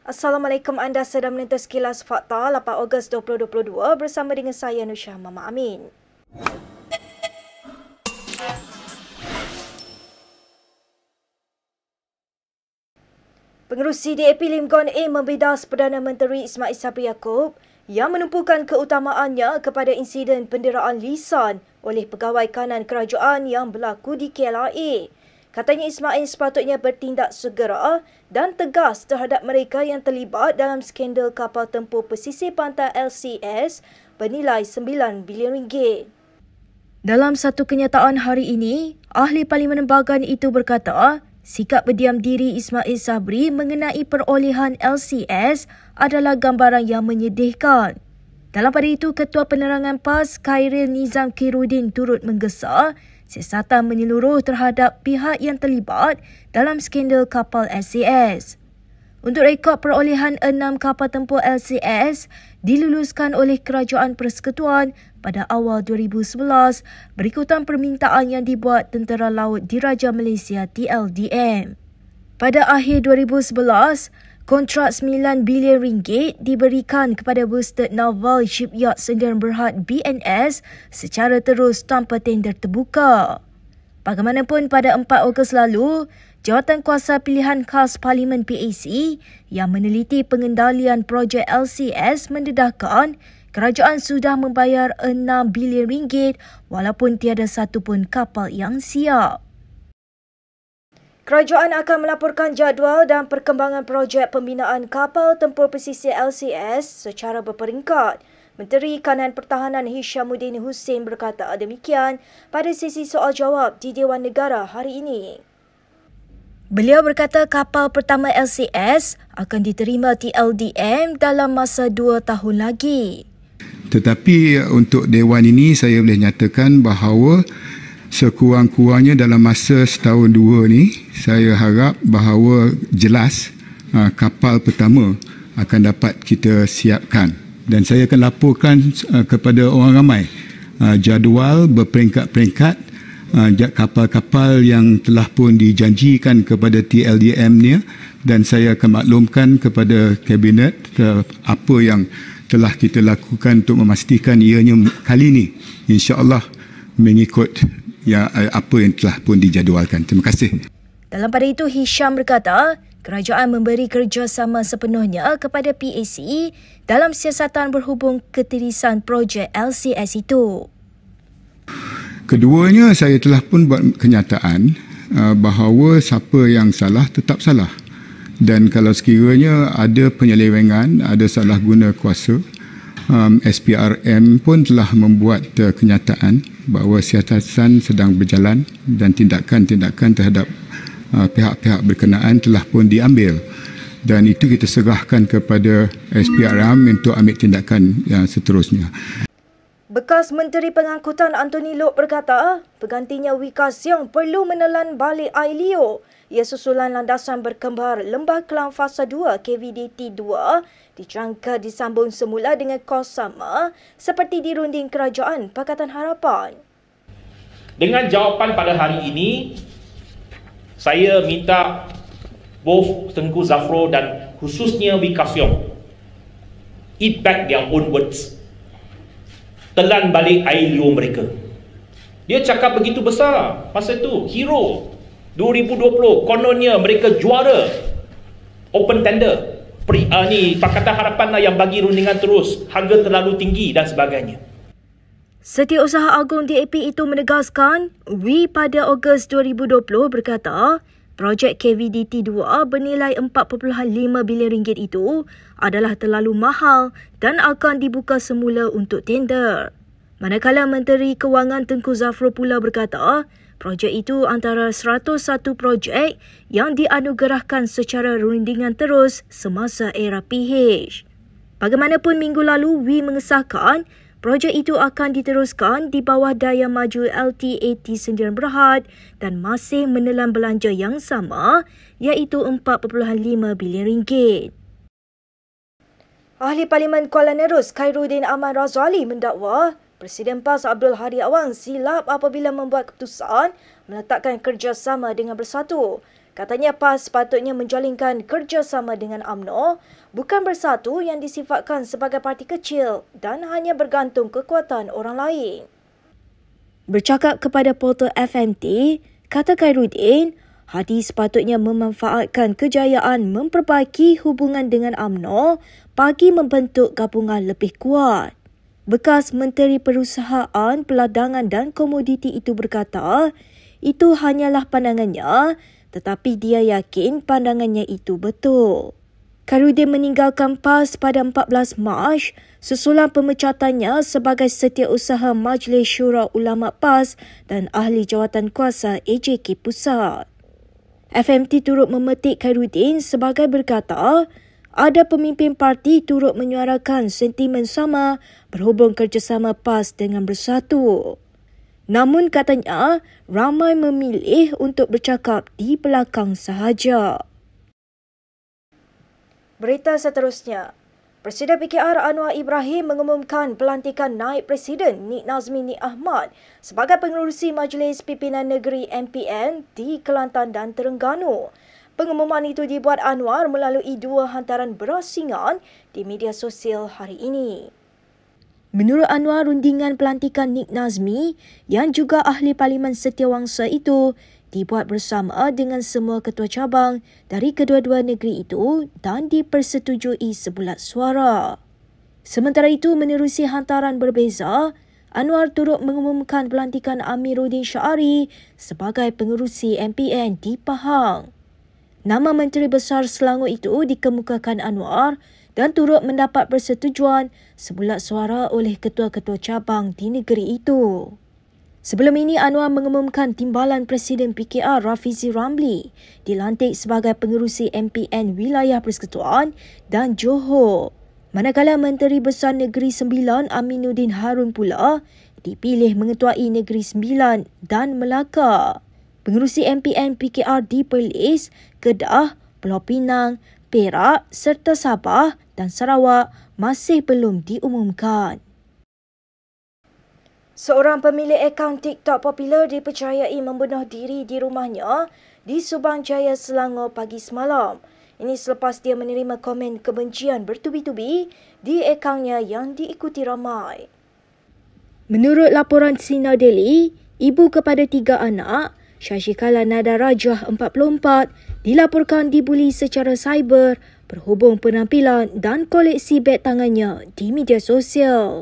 Assalamualaikum, anda sedang menonton Kilas Fakta 8 Ogos 2022 bersama dengan saya Nusyah Mama Amin. Pengerusi DAP Lim-Gon A membidas Perdana Menteri Ismail Sabri Yaakob yang menumpukan keutamaannya kepada insiden penderaan lisan oleh pegawai kanan kerajaan yang berlaku di KLIA. Katanya Ismail sepatutnya bertindak segera dan tegas terhadap mereka yang terlibat dalam skandal kapal tempur pesisir pantai LCS bernilai RM9 bilion. Dalam satu kenyataan hari ini, Ahli Parlimen Bagan itu berkata, sikap berdiam diri Ismail Sabri mengenai perolehan LCS adalah gambaran yang menyedihkan. Dalam pada itu, Ketua Penerangan PAS Khairil Nizam Khairuddin turut menggesa siasatan menyeluruh terhadap pihak yang terlibat dalam skandal kapal LCS. Untuk rekod perolehan 6 kapal tempur LCS diluluskan oleh Kerajaan Persekutuan pada awal 2011 berikutan permintaan yang dibuat Tentera Laut Diraja Malaysia TLDM. Pada akhir 2011, kontrak RM9 bilion diberikan kepada Worsted Naval Shipyard Sdn Bhd BNS secara terus tanpa tender terbuka. Bagaimanapun pada 4 Ogos lalu, Jawatan Kuasa Pilihan Khas Parlimen PAC yang meneliti pengendalian projek LCS mendedahkan kerajaan sudah membayar RM6 bilion walaupun tiada satu pun kapal yang siap. Kerajaan akan melaporkan jadual dan perkembangan projek pembinaan kapal tempur pesisir LCS secara berperingkat. Menteri Kanan Pertahanan Hishamuddin Hussein berkata demikian pada sesi soal jawab di Dewan Negara hari ini. Beliau berkata kapal pertama LCS akan diterima TLDM dalam masa 2 tahun lagi. Tetapi untuk Dewan ini saya boleh nyatakan bahawa sekurang-kurangnya dalam masa setahun dua ni, saya harap bahawa jelas kapal pertama akan dapat kita siapkan. Dan saya akan laporkan kepada orang ramai jadual berperingkat-peringkat kapal-kapal yang telah pun dijanjikan kepada TLDM ni, dan saya akan maklumkan kepada Kabinet apa yang telah kita lakukan untuk memastikan ianya kali ini insya-Allah mengikut apa yang telah pun dijadualkan. Terima kasih. Dalam pada itu, Hisham berkata, kerajaan memberi kerjasama sepenuhnya kepada PAC dalam siasatan berhubung ketirisan projek LCS itu. Keduanya, saya telah pun buat kenyataan bahawa siapa yang salah tetap salah. Dan kalau sekiranya ada penyelewengan, ada salah guna kuasa, SPRM pun telah membuat kenyataan bahawa siasatan sedang berjalan dan tindakan-tindakan terhadap pihak-pihak berkenaan telah pun diambil. Dan itu kita serahkan kepada SPRM untuk ambil tindakan yang seterusnya. Bekas Menteri Pengangkutan Anthony Loke berkata, penggantinya Wika Siong perlu menelan balik air liur. Ia susulan landasan berkembar Lembah Kelang Fasa 2 KVDT2 dijangka disambung semula dengan kos sama seperti dirunding Kerajaan Pakatan Harapan. Dengan jawapan pada hari ini, saya minta both Tengku Zafrul dan khususnya Wika Siong eat back their own words. Telan balik air liur mereka. Dia cakap begitu besar masa itu, hero 2020, kononnya mereka juara open tender. Pakatan Harapan lah yang bagi rundingan terus, harga terlalu tinggi dan sebagainya. Setiausaha Agung DAP itu menegaskan, WI pada Ogos 2020 berkata, projek KVDT2 bernilai RM4.5 bilion itu adalah terlalu mahal dan akan dibuka semula untuk tender. Manakala Menteri Kewangan Tengku Zafrul pula berkata, projek itu antara 101 projek yang dianugerahkan secara rundingan terus semasa era PH. Bagaimanapun minggu lalu, WI mengesahkan projek itu akan diteruskan di bawah Daya Maju LTAT Sdn Bhd dan masih menelan belanja yang sama iaitu RM4.5 bilion. Ahli Parlimen Kuala Nerus Khairuddin Ahmad Razali mendakwa Presiden PAS Abdul Hadi Awang silap apabila membuat keputusan meletakkan kerjasama dengan Bersatu. Katanya PAS sepatutnya menjalinkan kerjasama dengan UMNO, bukan bersatu yang disifatkan sebagai parti kecil dan hanya bergantung kekuatan orang lain. Bercakap kepada portal FMT, kata Khairuddin, Hadi sepatutnya memanfaatkan kejayaan memperbaiki hubungan dengan UMNO bagi membentuk gabungan lebih kuat. Bekas Menteri Perusahaan, Peladangan dan Komoditi itu berkata, itu hanyalah pandangannya, tetapi dia yakin pandangannya itu betul. Khairuddin meninggalkan PAS pada 14 Mac susulan pemecatannya sebagai Setiausaha Majlis Syura Ulama PAS dan Ahli Jawatan Kuasa AJK Pusat. FMT turut memetik Khairuddin sebagai berkata, ada pemimpin parti turut menyuarakan sentimen sama berhubung kerjasama PAS dengan bersatu. Namun katanya, ramai memilih untuk bercakap di belakang sahaja. Berita seterusnya. Presiden PKR Anwar Ibrahim mengumumkan pelantikan naib Presiden Nik Nazmi Nik Ahmad sebagai pengerusi Majlis Pimpinan Negeri MPN di Kelantan dan Terengganu. Pengumuman itu dibuat Anwar melalui 2 hantaran berasingan di media sosial hari ini. Menurut Anwar, rundingan pelantikan Nik Nazmi yang juga ahli Parlimen Setiawangsa itu dibuat bersama dengan semua ketua cabang dari kedua-dua negeri itu dan dipersetujui sebulat suara. Sementara itu, menerusi hantaran berbeza, Anwar turut mengumumkan pelantikan Amiruddin Syari sebagai pengerusi MPN di Pahang. Nama Menteri Besar Selangor itu dikemukakan Anwar dan turut mendapat persetujuan sebulat suara oleh ketua-ketua cabang di negeri itu. Sebelum ini, Anwar mengumumkan timbalan Presiden PKR Rafizi Ramli dilantik sebagai pengerusi MPN Wilayah Persekutuan dan Johor. Manakala Menteri Besar Negeri Sembilan Aminuddin Harun pula dipilih mengetuai Negeri Sembilan dan Melaka. Pengerusi MPN PKR di Perlis, Kedah, Pulau Pinang, Perak serta Sabah dan Sarawak masih belum diumumkan. Seorang pemilik akaun TikTok popular dipercayai membunuh diri di rumahnya di Subang Jaya, Selangor pagi semalam. Ini selepas dia menerima komen kebencian bertubi-tubi di akaunnya yang diikuti ramai. Menurut laporan Sinar Daily, ibu kepada 3 anak, Shashikala Nada Rajah 44, dilaporkan dibuli secara cyber berhubung penampilan dan koleksi beg tangannya di media sosial.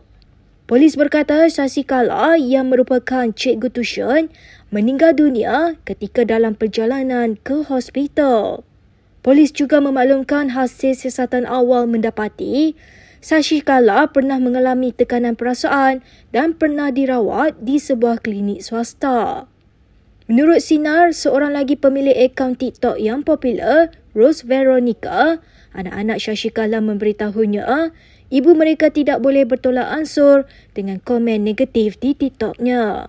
Polis berkata Shashikala yang merupakan cikgu tuition meninggal dunia ketika dalam perjalanan ke hospital. Polis juga memaklumkan hasil siasatan awal mendapati Shashikala pernah mengalami tekanan perasaan dan pernah dirawat di sebuah klinik swasta. Menurut Sinar, seorang lagi pemilik akaun TikTok yang popular, Rose Veronica, anak-anak Shashikala memberitahunya ibu mereka tidak boleh bertolak ansur dengan komen negatif di TikToknya.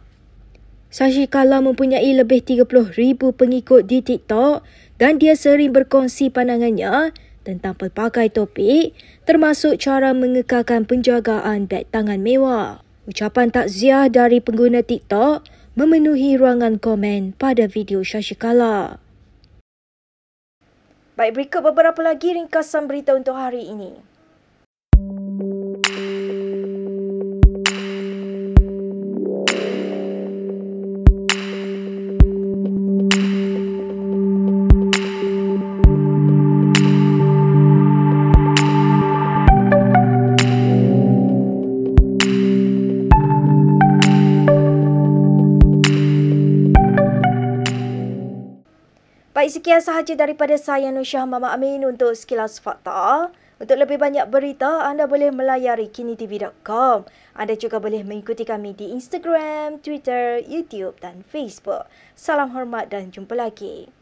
Shashikala mempunyai lebih 30,000 pengikut di TikTok dan dia sering berkongsi pandangannya tentang pelbagai topik termasuk cara mengekalkan penjagaan beg tangan mewah. Ucapan takziah dari pengguna TikTok memenuhi ruangan komen pada video Shashikala. Baik, berikut beberapa lagi ringkasan berita untuk hari ini. Baik, sekian sahaja daripada saya Nusyah Mama Amin untuk Sekilas Fakta. Untuk lebih banyak berita, anda boleh melayari kinitv.com. Anda juga boleh mengikuti kami di Instagram, Twitter, YouTube dan Facebook. Salam hormat dan jumpa lagi.